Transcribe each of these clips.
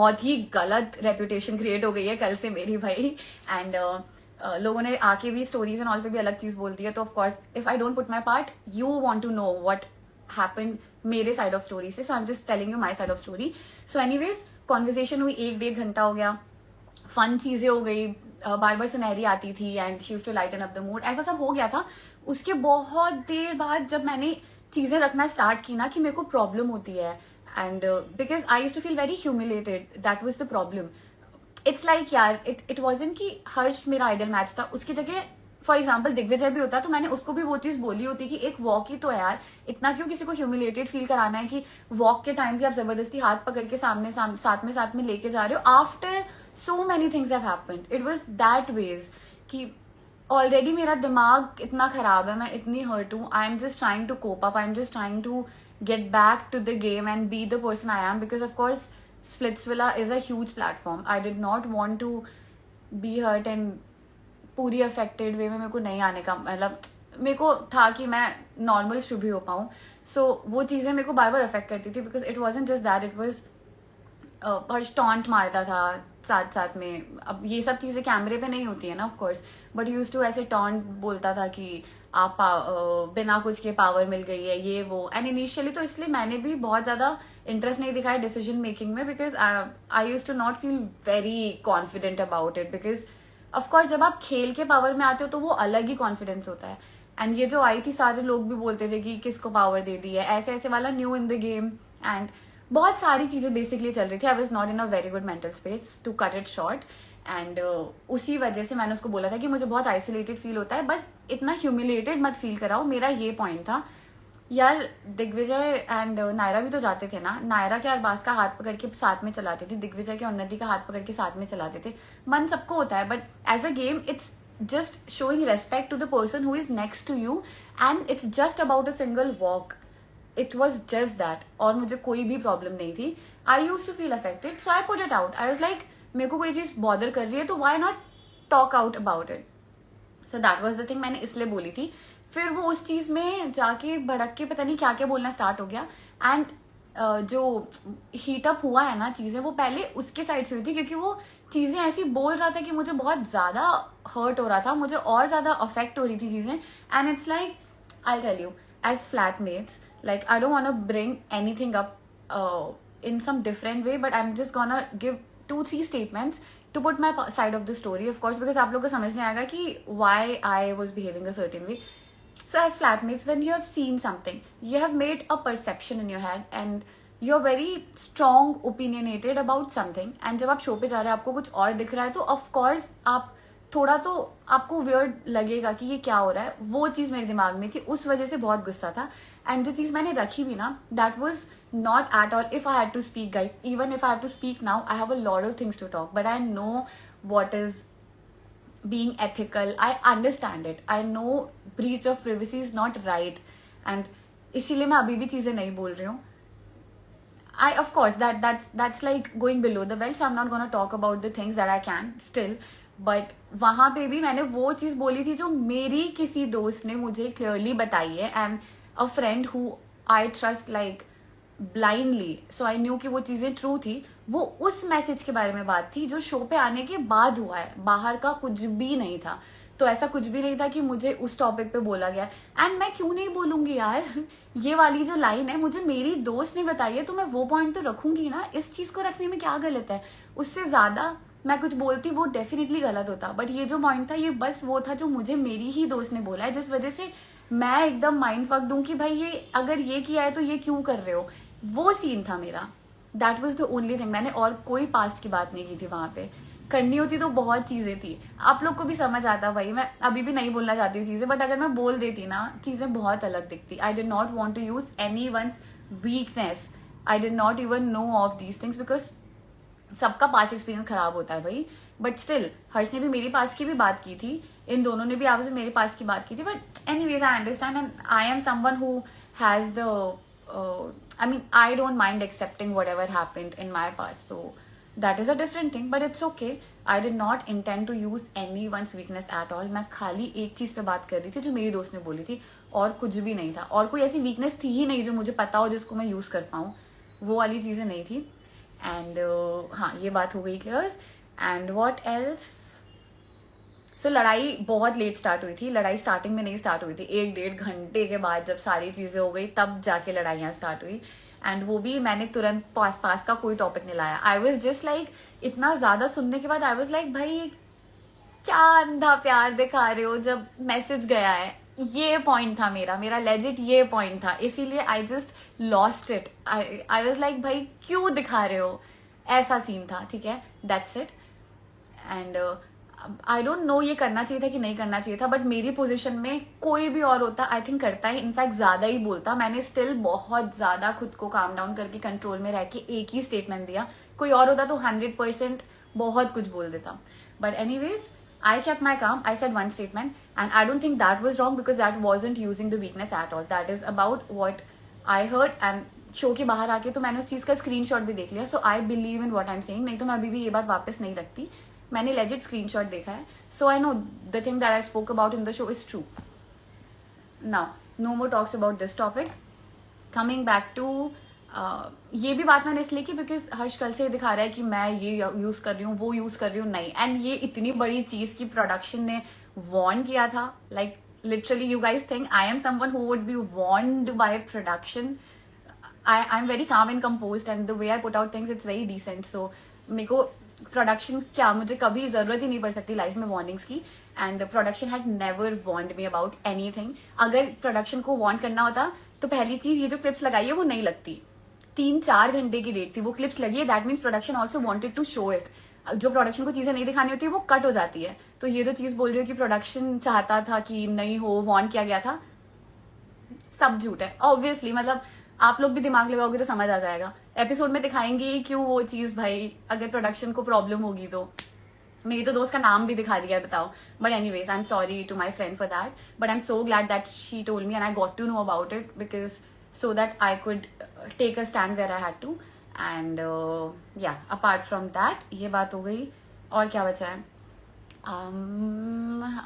बहुत ही गलत reputation create हो गई है कल से मेरी भाई. एंड लोगों ने आके भी स्टोरीज एंड ऑल पे भी अलग चीज बोल दी है. तो of course if I don't put my part, you want to know what happened मेरे साइड ऑफ स्टोरी से. So I am just telling you my side of story. So anyways conversation हुई, 1-1.5 घंटा हो गया, फन चीजें हो गई, बार बार सुनहरी आती थी and she used to lighten up the mood, ऐसा सब हो गया था. उसके बहुत देर बाद जब मैंने चीजें रखना स्टार्ट की ना कि मेरे को प्रॉब्लम होती है, and because I used to feel very humiliated, that was the problem. It's like यार इट वॉजन कि हर्ष मेरा आइडल मैच था, उसकी जगह फॉर एग्जाम्पल दिग्विजय भी होता तो मैंने उसको भी वो चीज बोली होती कि एक वॉक ही तो है यार, इतना क्यों किसी को ह्यूमिलेटेड फील कराना है कि वॉक के टाइम भी आप जबरदस्ती हाथ पकड़ के साथ में लेके जा रहे हो. After so many things have happened, it was that ways कि ऑलरेडी मेरा दिमाग इतना खराब है, मैं इतनी हर्ट हूँ. I am just trying to cope up, I am just trying to get back to the game and be the person I am, because of course Splitsvilla is a huge platform. I did not want to be hurt and पूरी affected वे में मेरे को नहीं आने का, मतलब मेरे को था कि मैं नॉर्मल शुभ ही हो पाऊँ. सो वो चीज़ें मेरे को बार बार अफेक्ट करती थी, because it wasn't just that, it was Harsh taunt मारता था साथ साथ में. अब ये सब चीज़ें कैमरे पे नहीं होती है ना of course, but use to ऐसे टॉन्ट बोलता था कि आप बिना कुछ के पावर मिल गई है ये वो. एंड इनिशियली तो इसलिए मैंने भी बहुत ज़्यादा इंटरेस्ट नहीं दिखाया डिसीजन मेकिंग में, because I use to not feel very confident about it. Because of course जब आप खेल के पावर में आते हो तो वो अलग ही कॉन्फिडेंस होता है. एंड ये जो आई थी सारे लोग भी बोलते थे कि किसको पावर दे दी है, ऐसे ऐसे वाला new in the game, and बहुत सारी चीज़ें बेसिकली चल रही थी. I was not in a very good mental space to cut it short. And उसी वजह से मैंने उसको बोला था कि मुझे बहुत आइसोलेटेड फील होता है, बस इतना ह्यूमिलेटेड मत फील कराओ. मेरा ये पॉइंट था यार. दिग्विजय एंड नायरा भी तो जाते थे ना, नायरा के अरबाज का हाथ पकड़ के साथ में चलाते थे, दिग्विजय के उन्नति का हाथ पकड़ के साथ में चलाते थे. मन सबको होता है, but as a game it's just showing respect to the person who is next to you, and it's just about a single walk. It was just that, और मुझे कोई भी प्रॉब्लम नहीं थी. I use to feel affected, so I put it out. I was like मेरे को कोई चीज बॉदर कर रही है तो why not talk out about it. So that was the thing, मैंने इसलिए बोली थी. फिर वो उस चीज में जाके भड़क के पता नहीं क्या क्या बोलना स्टार्ट हो गया. एंड जो हीटअप हुआ है ना चीजें, वो पहले उसके साइड से हुई थी, क्योंकि वो चीजें ऐसी बोल रहा था कि मुझे बहुत ज्यादा हर्ट हो रहा था, मुझे और ज्यादा अफेक्ट हो रही थी चीजें. And it's like I tell you as flatmates, like I don't want to bring anything up in some different way, but I'm just gonna give 2-3 statements to put my side of the story, of course, because आप लोग को समझ नहीं आएगा कि why I was behaving a certain way. So as flatmates, when you have seen something, you have made a perception in your head and you're very strong opinionated about something, and जब आप show पे जा रहे हैं आपको कुछ और दिख रहा है, तो of course आप थोड़ा तो आपको वियर्ड लगेगा कि ये क्या हो रहा है. वो चीज़ मेरे दिमाग में थी, उस वजह से बहुत गुस्सा था. एंड जो चीज़ मैंने रखी भी ना, that was not at all if I had to speak guys. Even if I have to speak now, I have a lot of things to talk, but I know what is being ethical. I understand it. I know breach of privacy is not right, and इसीलिए मैं अभी भी चीजें नहीं बोल रही हूँ. I of course that's like going below the belt, so I'm not gonna talk about the things that I can still. But वहाँ पे भी मैंने वो चीज बोली थी जो मेरी किसी दोस्त ने मुझे क्लियरली बताई है, and a friend who I trust like blindly, so I knew कि वो चीजें ट्रू थी. वो उस मैसेज के बारे में बात थी जो शो पे आने के बाद हुआ है, बाहर का कुछ भी नहीं था. तो ऐसा कुछ भी नहीं था कि मुझे उस टॉपिक पे बोला गया. एंड मैं क्यों नहीं बोलूंगी यार, ये वाली जो लाइन है मुझे मेरी दोस्त ने बताई है, तो मैं वो पॉइंट तो रखूंगी ना. इस चीज को रखने में क्या गलत है? उससे ज्यादा मैं कुछ बोलती वो डेफिनेटली गलत होता, बट ये जो पॉइंट था ये बस वो था जो मुझे मेरी ही दोस्त ने बोला है, जिस वजह से मैं एकदम माइंड फक दूं कि भाई ये अगर ये किया है तो ये क्यों कर रहे हो. वो सीन था मेरा. That was the only thing. मैंने और कोई पास्ट की बात नहीं की थी वहां पे. करनी होती तो बहुत चीजें थी, आप लोग को भी समझ आता भाई. मैं अभी भी नहीं बोलना चाहती हूँ चीजें, बट अगर मैं बोल देती ना चीजें बहुत अलग दिखती. I did not want to use anyone's weakness. I did not even know of these things, because सबका पास एक्सपीरियंस खराब होता है भाई. बट स्टिल हर्ष ने भी मेरे पास की भी बात की थी, इन दोनों ने भी आपस में मेरे पास की बात की थी. But anyways I understand, and I am someone who has the I mean, I don't mind accepting whatever happened in my past. So that is a different thing, but it's okay. I did not intend to use anyone's weakness at all. मैं खाली एक चीज पे बात कर रही थी जो मेरी दोस्त ने बोली थी, और कुछ भी नहीं था. और कोई ऐसी वीकनेस थी ही नहीं जो मुझे पता हो जिसको मैं यूज कर पाऊँ. वो वाली चीजें नहीं थी. एंड हाँ, ये बात हो गई clear. And what else. So लड़ाई बहुत लेट स्टार्ट हुई थी. लड़ाई स्टार्टिंग में नहीं स्टार्ट हुई थी. 1-1.5 घंटे के बाद जब सारी चीज़ें हो गई तब जाके लड़ाइयाँ स्टार्ट हुई. एंड वो भी मैंने तुरंत पास का कोई टॉपिक नहीं लाया. आई वॉज जस्ट लाइक, इतना ज़्यादा सुनने के बाद आई वॉज लाइक, भाई क्या अंधा प्यार दिखा रहे हो जब मैसेज गया है. ये पॉइंट था मेरा लेजिट ये पॉइंट था. इसीलिए I just lost it. I was like, भाई क्यों दिखा रहे हो. ऐसा सीन था. ठीक है, that's it. And I don't know ये करना चाहिए था कि नहीं करना चाहिए था, बट मेरी पोजीशन में कोई भी और होता आई थिंक करता है, इनफैक्ट ज़्यादा ही बोलता. मैंने स्टिल बहुत ज़्यादा खुद को काम डाउन करके कंट्रोल में रह के एक ही स्टेटमेंट दिया. कोई और होता तो 100% बहुत कुछ बोल देता. But anyways, I kept my calm. I said one statement, and I don't think that was wrong because that wasn't using the weakness at all. That is about what I heard, and show के बाहर आके तो मैंने उस चीज़ का screenshot भी देख लिया. So I believe in what I am saying. नहीं तो मैं अभी भी ये बात वापस नहीं रखती. मैंने लेजिट स्क्रीनशॉट देखा है. So I know the thing that I spoke about in the show is true. Now no more talks about this topic. Coming back to ये भी बात मैंने इसलिए की बिकॉज हर्ष कल से दिखा रहा है कि मैं ये यूज़ कर रही हूँ, वो यूज़ कर रही हूँ. नहीं, एंड ये इतनी बड़ी चीज़ की प्रोडक्शन ने वॉर्न किया था. Like literally you guys think I am someone who would be warned by production. I am very calm and composed and the way I put out things it's very decent. So मेरे को production क्या, मुझे कभी ज़रूरत ही नहीं पड़ सकती life में वार्निंग्स की. And production had never warned me about anything. अगर प्रोडक्शन को वॉर्न करना होता तो पहली चीज़, ये जो क्लिप्स लगाई है वो नहीं लगती. 3-4 घंटे की डेट थी, वो क्लिप्स लगी है. That means production also wanted to show it. जो प्रोडक्शन को चीज़ें नहीं दिखानी होती है वो कट हो जाती है. तो ये जो चीज़ बोल रही हो कि प्रोडक्शन चाहता था कि नहीं हो, वॉर्न किया गया था, सब झूठ है. ऑब्वियसली मतलब आप लोग भी दिमाग लगाओगे तो समझ आ जाएगा. एपिसोड में दिखाएंगे ही क्यों वो चीज़ भाई, अगर प्रोडक्शन को प्रॉब्लम होगी तो. मेरी तो दोस्त का नाम भी दिखा दिया है, बताओ. But anyways, I am sorry to my friend for that. But I am so glad that she told me and I got to know about it because so that I could take a stand where I had to. And yeah, apart from that, ये बात हो गई. और क्या बचा है?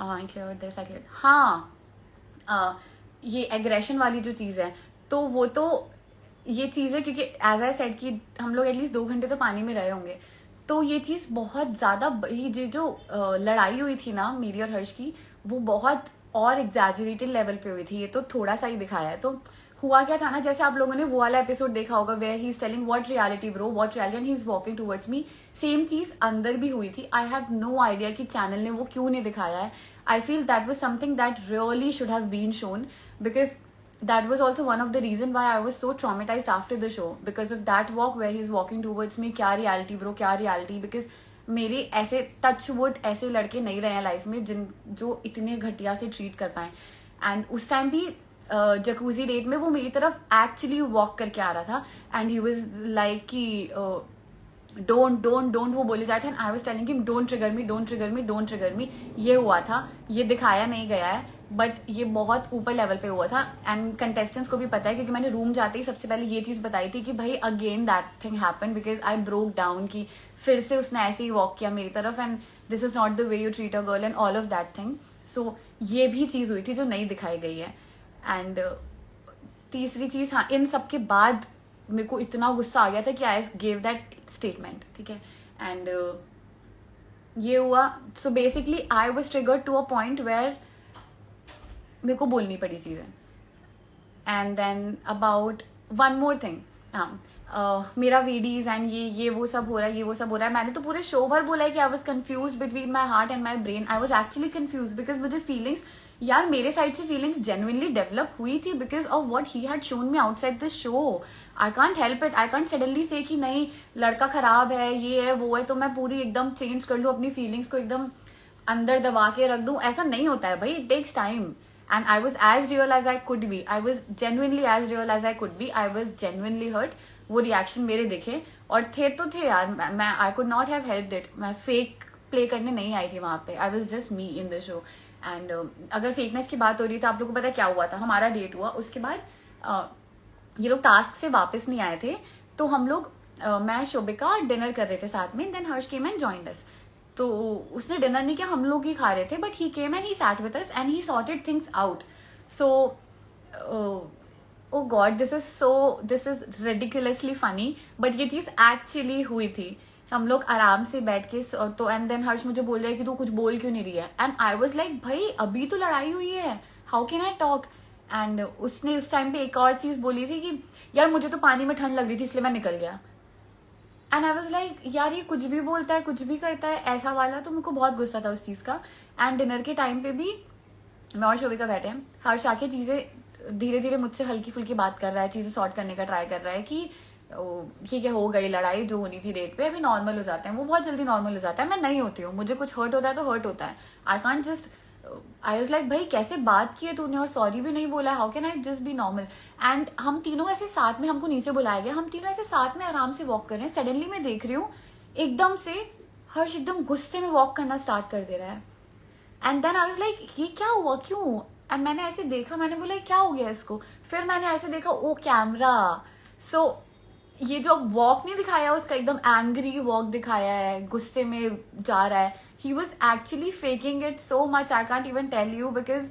I cleared this, I cleared. हाँ, ये एग्रेशन वाली जो चीज़ है, तो वो तो ये चीज़ है क्योंकि एज आई सेड कि हम लोग एटलीस्ट 2 घंटे तो पानी में रहे होंगे. तो ये चीज़ बहुत ज़्यादा बड़ी, जो लड़ाई हुई थी ना मेरी और हर्ष की, वो बहुत और एग्जैजरेटेड लेवल पे हुई थी. ये तो थोड़ा सा ही दिखाया है. तो हुआ क्या था ना, जैसे आप लोगों ने वो वाला एपिसोड देखा होगा where he is telling what reality bro, what reality, and he is walking towards me. Same चीज अंदर भी हुई थी. आई हैव नो आइडिया कि चैनल ने वो क्यों नहीं दिखाया है. I feel that was something that really should have been shown because that was also one of the reason why I was so traumatized after the show because of that walk where he's walking towards me. क्या reality bro, क्या reality, because मेरे ऐसे touch wood ऐसे लड़के नहीं रहे हैं life में जो इतने घटिया से ट्रीट कर पाए. एंड उस टाइम भी जकूजी डेट में वो मेरी तरफ एक्चुअली वॉक करके आ रहा था एंड ही वाज लाइक कि डोंट वो बोले जाते हैं. I was telling him don't trigger me. ये हुआ था, ये दिखाया नहीं गया है बट ये बहुत ऊपर लेवल पे हुआ था. एंड कंटेस्टेंट्स को भी पता है क्योंकि मैंने रूम जाते ही सबसे पहले ये चीज़ बताई थी कि भाई again that thing happen because I broke down, कि फिर से उसने ऐसे ही वॉक किया मेरी तरफ and this is not the way you treat a girl and all of that thing. So ये भी चीज़ हुई थी जो नहीं दिखाई गई है. एंड तीसरी चीज़, हाँ, इन सब के बाद मेरे को इतना गुस्सा आ गया था कि आई गेव दैट स्टेटमेंट. ठीक है, एंड ये हुआ. So basically I was triggered to a point where मेरे को बोलनी पड़ी चीज़ें. And then about one more thing, मेरा वीडीज एंड ये वो सब हो रहा है. मैंने तो पूरे शो भर बोला है कि I was confuse between my heart and my brain. I was actually confuse because मुझे फीलिंग्स, यार मेरे साइड से फीलिंग्स जेन्युइनली डेवलप हुई थी because of what he had shown me outside this show. I can't help it. I can't suddenly से कि नहीं लड़का खराब है, ये है वो है, तो मैं पूरी एकदम चेंज कर लूँ, अपनी फीलिंग्स को एकदम अंदर दबा के रख दूँ. ऐसा नहीं होता है भाई. It takes time. And I was as real as I could be. I was genuinely as real as I could be. I was genuinely hurt. वो रिएक्शन मेरे दिखे और थे तो थे यार. मैं I could not have helped it. मैं फेक प्ले करने नहीं आई थी वहाँ पे. I was just me in the show. And अगर फेकनेस की बात हो रही है तो आप लोगों को पता है क्या हुआ था. हमारा डेट हुआ, उसके बाद ये लोग टास्क से वापस नहीं आए थे तो हम लोग मैं शोभिका डिनर कर रहे थे साथ में. Then Harsh came and joined us. तो उसने डिनर नहीं किया, हम लोग ही खा रहे थे, but he came and he sat with us and he sorted things out. So oh God this is ridiculously funny, but ये चीज एक्चुअली हुई थी. हम लोग आराम से बैठ के तो एंड देन हर्ष मुझे बोल रहा है कि तू कुछ बोल क्यों नहीं रही है, एंड आई वाज लाइक भाई अभी तो लड़ाई हुई है, how can I talk. And उसने उस टाइम पे एक और चीज बोली थी कि यार मुझे तो पानी में ठंड लग रही थी इसलिए मैं निकल गया. एंड आई वाज लाइक यार ये कुछ भी बोलता है, कुछ भी करता है ऐसा वाला. तो मेरे को बहुत गुस्सा था उस चीज का. एंड डिनर के टाइम पे भी मैं और शोभिका बैठे हैं, हर्ष आके चीजें धीरे धीरे मुझसे हल्की फुल्की बात कर रहा है, चीजें सॉर्ट करने का ट्राई कर रहा है कि ठीक है हो गई लड़ाई जो होनी थी डेट पे, अभी नॉर्मल हो जाते हैं. वो बहुत जल्दी नॉर्मल हो जाता है. मैं नहीं होती हूँ, मुझे कुछ हर्ट होता है तो हर्ट होता है. I can't just, I was like भाई कैसे बात की है तूने और सॉरी भी नहीं बोला, how can I just be normal. And हम तीनों ऐसे साथ में, हमको नीचे बुलाया गया, हम तीनों ऐसे साथ में आराम से वॉक कर रहे हैं. सडनली मैं देख रही हूँ एकदम से हर्ष एकदम गुस्से में वॉक करना स्टार्ट कर दे रहा है. And then I was like ये क्या हुआ, क्यों. एंड मैंने ऐसे देखा, मैंने बोला क्या हो गया इसको. फिर मैंने ऐसे देखा ओ कैमरा. सो ये जो वॉक नहीं दिखाया उसका, एकदम एंग्री वॉक दिखाया है, गुस्से में जा रहा है. He was actually faking it so much, I can't even tell you, because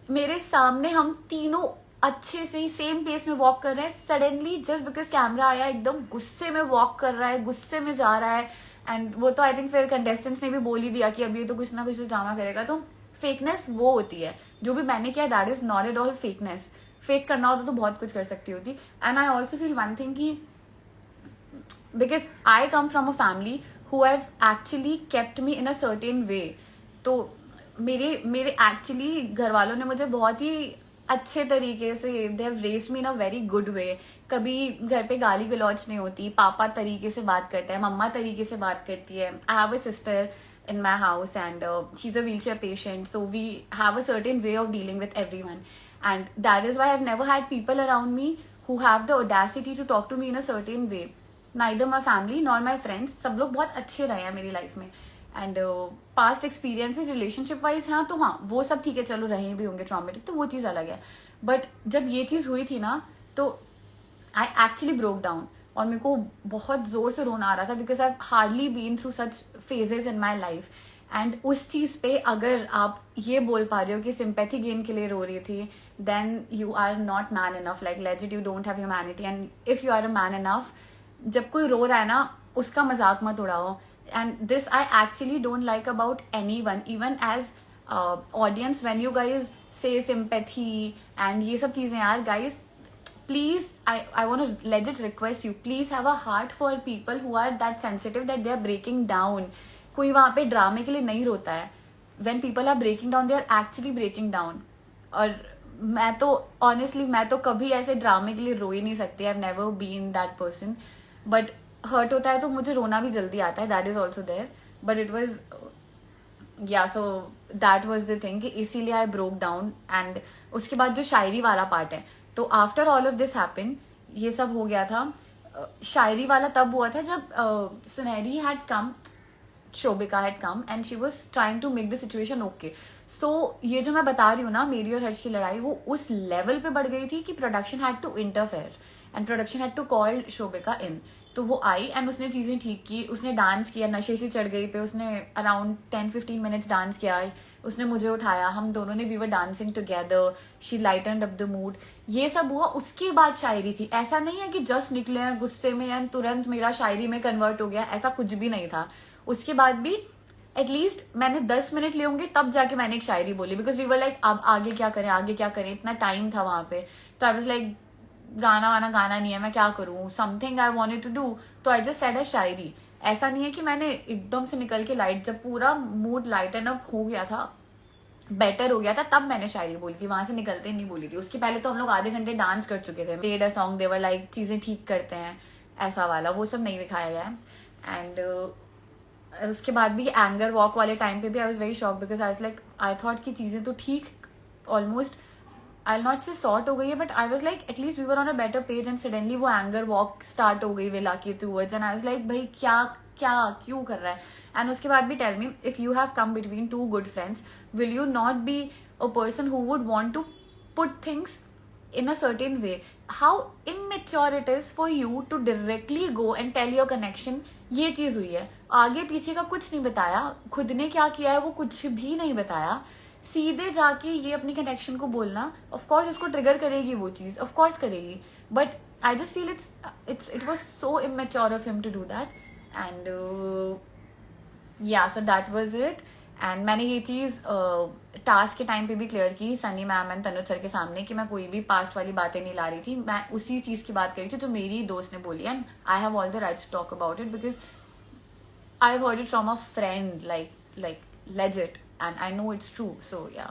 मेरे सामने हम तीनों अच्छे से ही सेम पेस में वॉक कर रहे हैं. सडनली जस्ट बिकॉज कैमरा आया एकदम गुस्से में वॉक कर रहा है, गुस्से में जा रहा है. एंड वो तो आई थिंक फिर कंटेस्टेंट्स ने भी बोल ही दिया कि अभी तो कुछ ना कुछ ड्रामा करेगा. तो फेकनेस वो होती है, जो भी मैंने किया that is not at all fakeness. Fake करना होता तो बहुत कुछ कर सकती होती. And I also feel one thing कि because I come from a family who have actually kept me in a certain way. तो मेरे एक्चुअली घर वालों ने मुझे बहुत ही अच्छे तरीके से, they have raised me in a very good way. कभी घर पे गाली गलौज नहीं होती, पापा तरीके से बात करते हैं, मम्मा तरीके से बात करती है. आई have a sister in my house and she's a wheelchair patient, so we have a certain way of dealing with everyone, and that is why I've never had people around me who have the audacity to talk to me in a certain way. Neither my family nor my friends, सब लोग बहुत अच्छे रहे हैं मेरी life में. And past experiences relationship wise हाँ, तो हाँ वो सब ठीक है, चलो रहे भी होंगे ट्रॉमेटिक, तो वो चीज़ अलग है. बट जब ये चीज़ हुई थी ना, तो आई एक्चुअली ब्रोक डाउन और मेरे को बहुत जोर से रोना आ रहा था, because I hardly been through such phases in my life. And उस चीज़ पे अगर आप ये बोल पा रहे हो कि सिंपैथी गेन के लिए रो रही थी, then you are not man enough. Like legit you don't have humanity. And if you are a man enough, जब कोई रो रहा है ना उसका मजाक मत उड़ाओ. And this I actually don't like about anyone, even as audience. When you guys say sympathy and ये सब चीज़ें, यार guys please, I want to legit request you, please have a heart for people who are that sensitive that they are breaking down. कोई वहाँ पे ड्रामे के लिए नहीं रोता है. when people are breaking down, they are actually breaking down. और मैं तो honestly मैं तो कभी ऐसे ड्रामे के लिए रो ही नहीं सकती. I've never been that person. but hurt होता है तो मुझे रोना भी जल्दी आता है, that is also there. but it was yeah, so that was the thing कि इसीलिए I broke down. and उसके बाद जो शायरी वाला पार्ट है, तो after all of this happen, ये सब हो गया था. शायरी वाला तब हुआ था जब Sunehri had come, Shobhika had come and she was trying to make the situation okay. So ये जो मैं बता रही हूँ ना, मेरी और हर्ष की लड़ाई वो उस लेवल पे बढ़ गई थी कि production had to interfere and production had to call Shobhika in. तो वो आई एंड उसने चीज़ें ठीक की, उसने डांस किया, नशे से चढ़ गई पे उसने अराउंड 10-15 मिनट्स डांस किया. उसने मुझे उठाया, हम दोनों ने we were dancing together, she lightened up the mood. ये सब हुआ. उसके बाद शायरी थी. ऐसा नहीं है कि जस्ट निकले हैं गुस्से में एंड तुरंत मेरा शायरी में कन्वर्ट हो गया, ऐसा कुछ भी नहीं था. उसके बाद भी एटलीस्ट मैंने 10 मिनट लिए होंगे तब जाके मैंने एक शायरी बोली, बिकॉज वी वर लाइक अब आगे क्या करें, आगे क्या करें, इतना टाइम था वहां पे. तो आई वाज लाइक गाना वाना गाना नहीं है, मैं क्या करूँ, something I wanted to do, तो आई जस्ट सेड अ शायरी. ऐसा नहीं है कि मैंने एकदम से निकल के लाइट, जब पूरा मूड लाइटन अप हो गया था, बेटर हो गया था, तब मैंने शायरी बोली थी. वहां से निकलते नहीं बोली थी. उसके पहले तो हम लोग आधे घंटे डांस कर चुके थे. प्लेड अ सॉन्ग, देवर लाइक चीजें ठीक करते हैं ऐसा वाला, वो सब नहीं दिखाया गया है. एंड उसके बाद भी एंगर वॉक वाले टाइम पे भी I was very shock, because I was like I thought कि चीजें तो ठीक ऑलमोस्ट आई नॉट से सॉर्ट हो गई है, but I was like at least we were on a better page. And suddenly वो एंगर वॉक स्टार्ट हो गई विला के towards, and I was like भाई क्या क्या क्यों कर रहा है. एंड उसके बाद भी tell me, if you have come between two good friends, will you not be a person who would want to put things in a certain way? How immature it is for you to directly go and tell your connection. ये चीज हुई है, आगे पीछे का कुछ नहीं बताया, खुद ने क्या किया है वो कुछ भी नहीं बताया. सीधे जाके ये अपनी कनेक्शन को बोलना, ऑफ कोर्स इसको ट्रिगर करेगी वो चीज़, ऑफ कोर्स करेगी, but I just feel it was so immature of him to do that. And yeah so that was it. And मैंने ये चीज़ टास्क के टाइम पे भी क्लियर की Sunny ma'am and Tanuj sir के सामने कि मैं कोई भी पास्ट वाली बातें नहीं ला रही थी, मैं उसी चीज़ की बात कर रही थी जो मेरी दोस्त ने बोली. And I have all the rights to talk about it because I've heard it from a friend, like legit, and I know it's true. So yeah.